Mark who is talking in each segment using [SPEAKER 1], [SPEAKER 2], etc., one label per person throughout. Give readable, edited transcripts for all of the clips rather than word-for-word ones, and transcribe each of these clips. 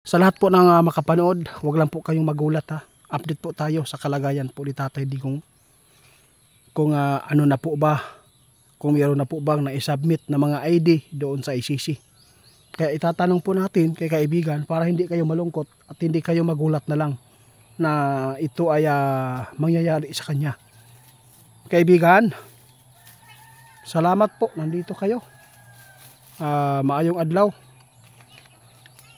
[SPEAKER 1] Sa lahat po ng makapanood, wag lang po kayong magulat ha. Update po tayo sa kalagayan po ni Tatay Digong. Kung ano na po ba, kung mayroon na po bang na-submit na mga ID doon sa ICC. Kaya itatanong po natin kay kaibigan para hindi kayo malungkot at hindi kayo magulat na lang na ito ay mangyayari sa kanya. Kaibigan, salamat po, nandito kayo. Maayong adlaw.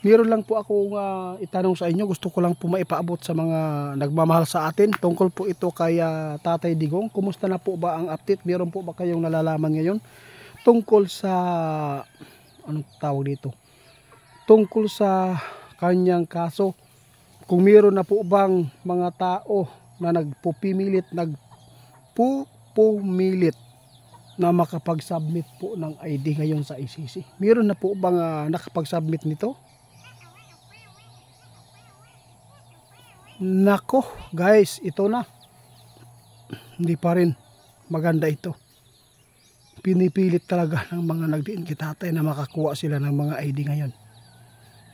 [SPEAKER 1] Meron lang po akong itanong sa inyo. Gusto ko lang po maipaabot sa mga nagmamahal sa atin. Tungkol po ito kay Tatay Digong. Kumusta na po ba ang update? Meron po ba kayong nalalaman ngayon? Tungkol sa, anong tawag dito? Tungkol sa kanyang kaso. Kung meron na po bang mga tao na nagpupumilit na makapag-submit po ng ID ngayon sa ICC. Meron na po bang nakapag-submit nito? Nako guys, ito na. Hindi pa rin maganda ito. Pinipilit talaga ng mga nagdiin kay Tatay na makakuha sila ng mga ID ngayon.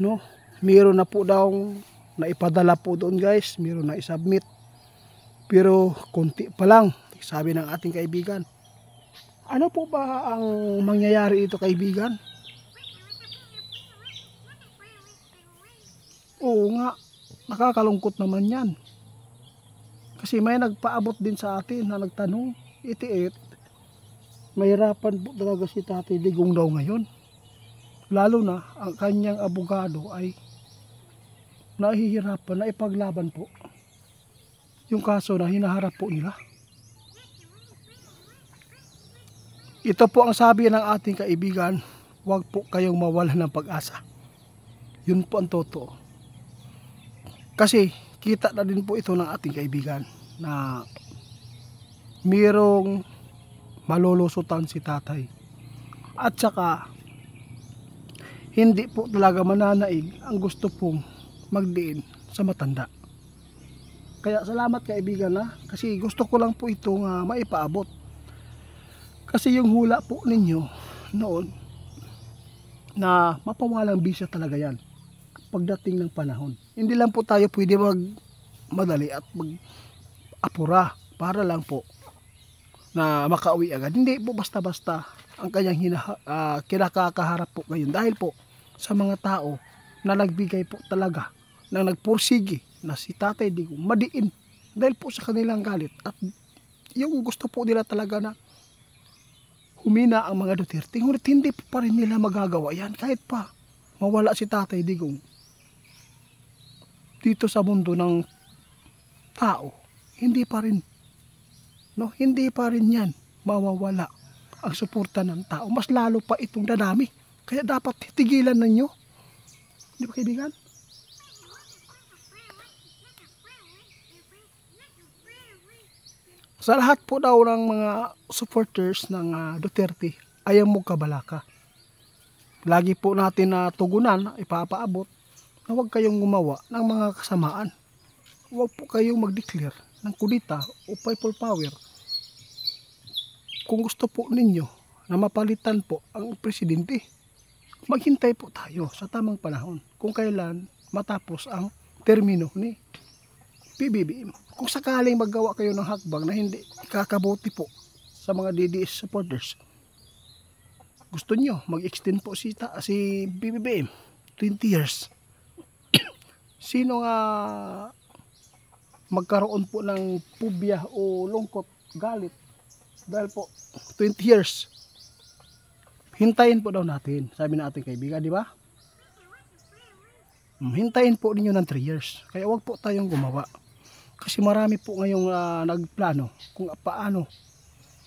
[SPEAKER 1] No? Meron na po daw na ipadala po doon guys. Meron na isubmit. Pero konti pa lang, sabi ng ating kaibigan. Ano po ba ang mangyayari ito kaibigan? Oo nga. Nakakalungkot naman yan. Kasi may nagpaabot din sa atin na nagtanong, itiit, mahirapan po talaga si Tatay Digong daw ngayon. Lalo na ang kanyang abogado ay nahihirapan na ipaglaban po yung kaso na hinaharap po nila. Ito po ang sabi ng ating kaibigan, huwag po kayong mawalan ng pag-asa. Yun po ang totoo. Kasi kita na din po ito ng ating kaibigan na mayroong malulusutan si Tatay. At saka hindi po talaga mananaig ang gusto pong magdiin sa matanda. Kaya salamat kaibigan kasi gusto ko lang po itong maipaabot. Kasi yung hula po ninyo noon na mapawalang bisya talaga yan pagdating ng panahon. Hindi lang po tayo pwede magmadali at mag-apura para lang po na makauwi agad. Hindi po basta-basta ang kanyang kinakakaharap po ngayon dahil po sa mga tao na nagbigay po talaga na nagpursige na si Tatay Digong madiin dahil po sa kanilang galit at yung gusto po nila talaga na humina ang mga Duterte. Ngunit hindi pa rin nila magagawa yan kahit pa mawala si Tatay Digong dito sa mundo ng tao. Hindi pa rin yan mawawala ang suporta ng tao. Mas lalo pa itong dadami. Kaya dapat tigilan ninyo. Di ba kaibigan? Sa lahat po daw ng mga supporters ng Duterte, ayaw mo kabalaka. Lagi po natin na tugunan, ipapaabot na huwag kayong gumawa ng mga kasamaan. Huwag po kayong mag-declare ng kudita o people power. Kung gusto po ninyo na mapalitan po ang presidente, maghintay po tayo sa tamang panahon kung kailan matapos ang termino ni PBBM. Kung sakaling maggawa kayo ng hakbang na hindi kakabuti po sa mga DDS supporters, gusto nyo mag-extend po si PBBM 20 years. Sino nga magkaroon po ng pubya o lungkot, galit dahil po 20 years, hintayin po daw natin, sabi na ating kaibigan, di ba? Hintayin po ninyo ng 3 years. Kaya wag po tayong gumawa. Kasi marami po ngayong nagplano kung paano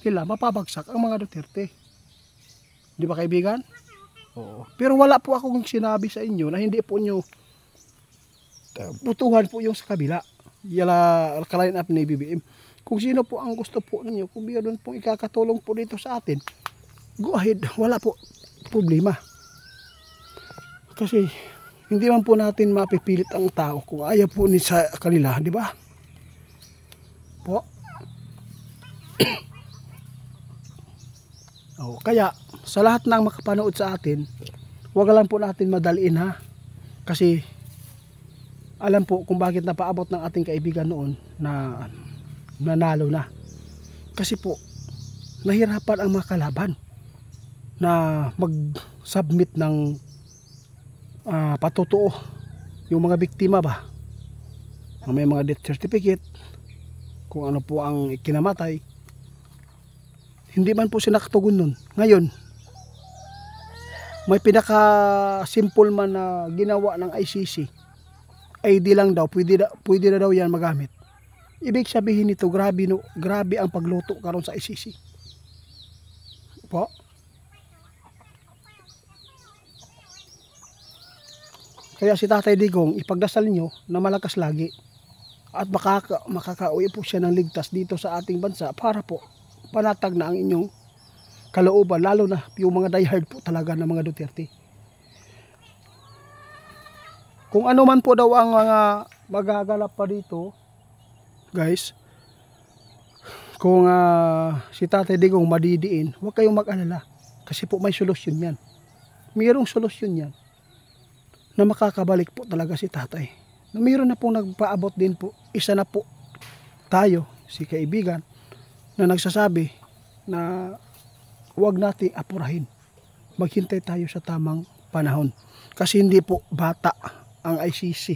[SPEAKER 1] sila mapabagsak ang mga Duterte. Di ba kaibigan? Oo. Pero wala po akong sinabi sa inyo na hindi po nyo putuhan po yung sa kabila. Yala ka-line up ni BBM. Kung sino po ang gusto po ninyo, kung meron pong ikakatulong po dito sa atin, go ahead. Wala po problema. Kasi hindi man po natin mapipilit ang tao kung ayaw po ni sa kanila, di ba? Po. Kaya sa lahat ng makapanood sa atin, huwag lang po natin madaliin ha. Kasi alam po kung bakit napaabot ng ating kaibigan noon na nanalo na. Kasi po nahirapan ang mga kalaban na mag-submit ng patutuo. Yung mga biktima ba, may mga death certificate, kung ano po ang kinamatay, hindi man po sinaktugon nun. Ngayon, may pinaka simple man na ginawa ng ICC, ID lang daw, pwede na daw yan magamit. Ibig sabihin nito, grabe ang pagluto karon sa ICC po. Kaya si Tatay Digong, ipagdasal nyo na malakas lagi at makakauwi po siya ng ligtas dito sa ating bansa para po panatag na ang inyong kalooban, lalo na yung mga diehard po talaga ng mga Duterte. Kung ano man po daw ang mga magaganap pa dito, guys, kung si Tatay Digong madidiin, huwag kayong mag-alala kasi po may solusyon yan. Mayroong solusyon yan na makakabalik po talaga si Tatay. Na mayroon na pong nagpaabot din po, isa na po tayo, si kaibigan, na nagsasabi na huwag nating apurahin. Maghintay tayo sa tamang panahon. Kasi hindi po bata ang ICC.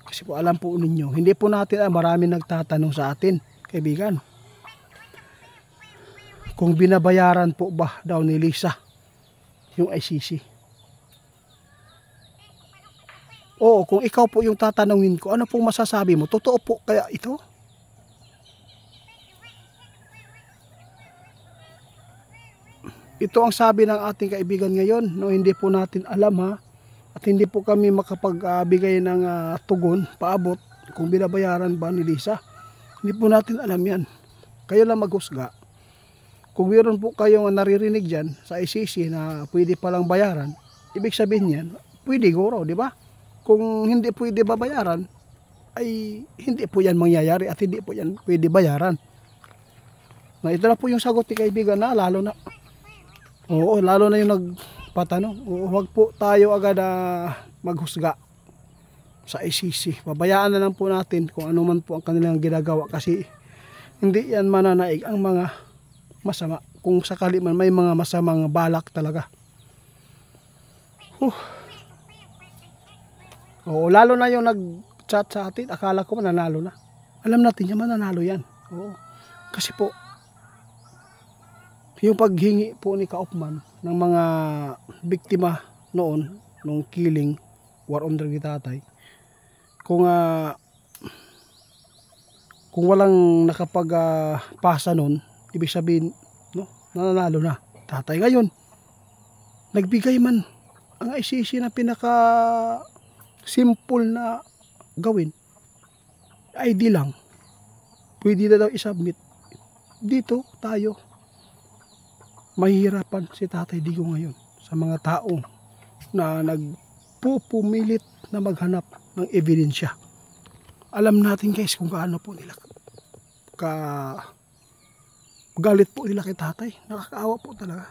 [SPEAKER 1] Kasi po alam po ninyo, hindi po natin, marami nagtatanong sa atin, kaibigan, kung binabayaran po ba daw ni Lisa yung ICC. Oo, kung ikaw po yung tatanungin ko, ano pong masasabi mo? Totoo po kaya ito? Ito ang sabi ng ating kaibigan ngayon, no, hindi po natin alam ha, at hindi po kami makapagbigay ng tugon, paabot, kung binabayaran ba ni Lisa. Hindi po natin alam yan. Kayo lang maghusga. Kung meron po kayong naririnig dyan sa ICC na pwede palang bayaran, ibig sabihin yan, pwede guro, di ba? Kung hindi pwede babayaran, ay hindi po yan mangyayari at hindi po yan pwede bayaran. Na ito na po yung sagot ni kaibigan na lalo na. Oo, lalo na yung nagpatanong. Oo, huwag po tayo agad maghusga sa ICC. Pabayaan na lang po natin kung ano man po ang kanilang ginagawa kasi hindi yan mananaig ang mga masama. Kung sakali man may mga masamang balak talaga. Oo, lalo na yung nag-chat sa atin, akala ko mananalo na. Alam natin yan, mananalo yan. Oo. Kasi po, yung paghingi po ni Kaupman ng mga biktima noon, nung killing, war on drug ni Tatay, kung walang nakapagpasa noon, ibig sabihin, no, nananalo na Tatay. Ngayon, nagbigay man ang ICC na pinaka simple na gawin, ID lang, pwede na daw isubmit. Dito tayo mahihirapan si Tatay Digong ngayon sa mga taong na nagpupumilit na maghanap ng ebidensya. Alam natin guys kung gaano po nila galit po nila kay Tatay. Nakakaawa po talaga.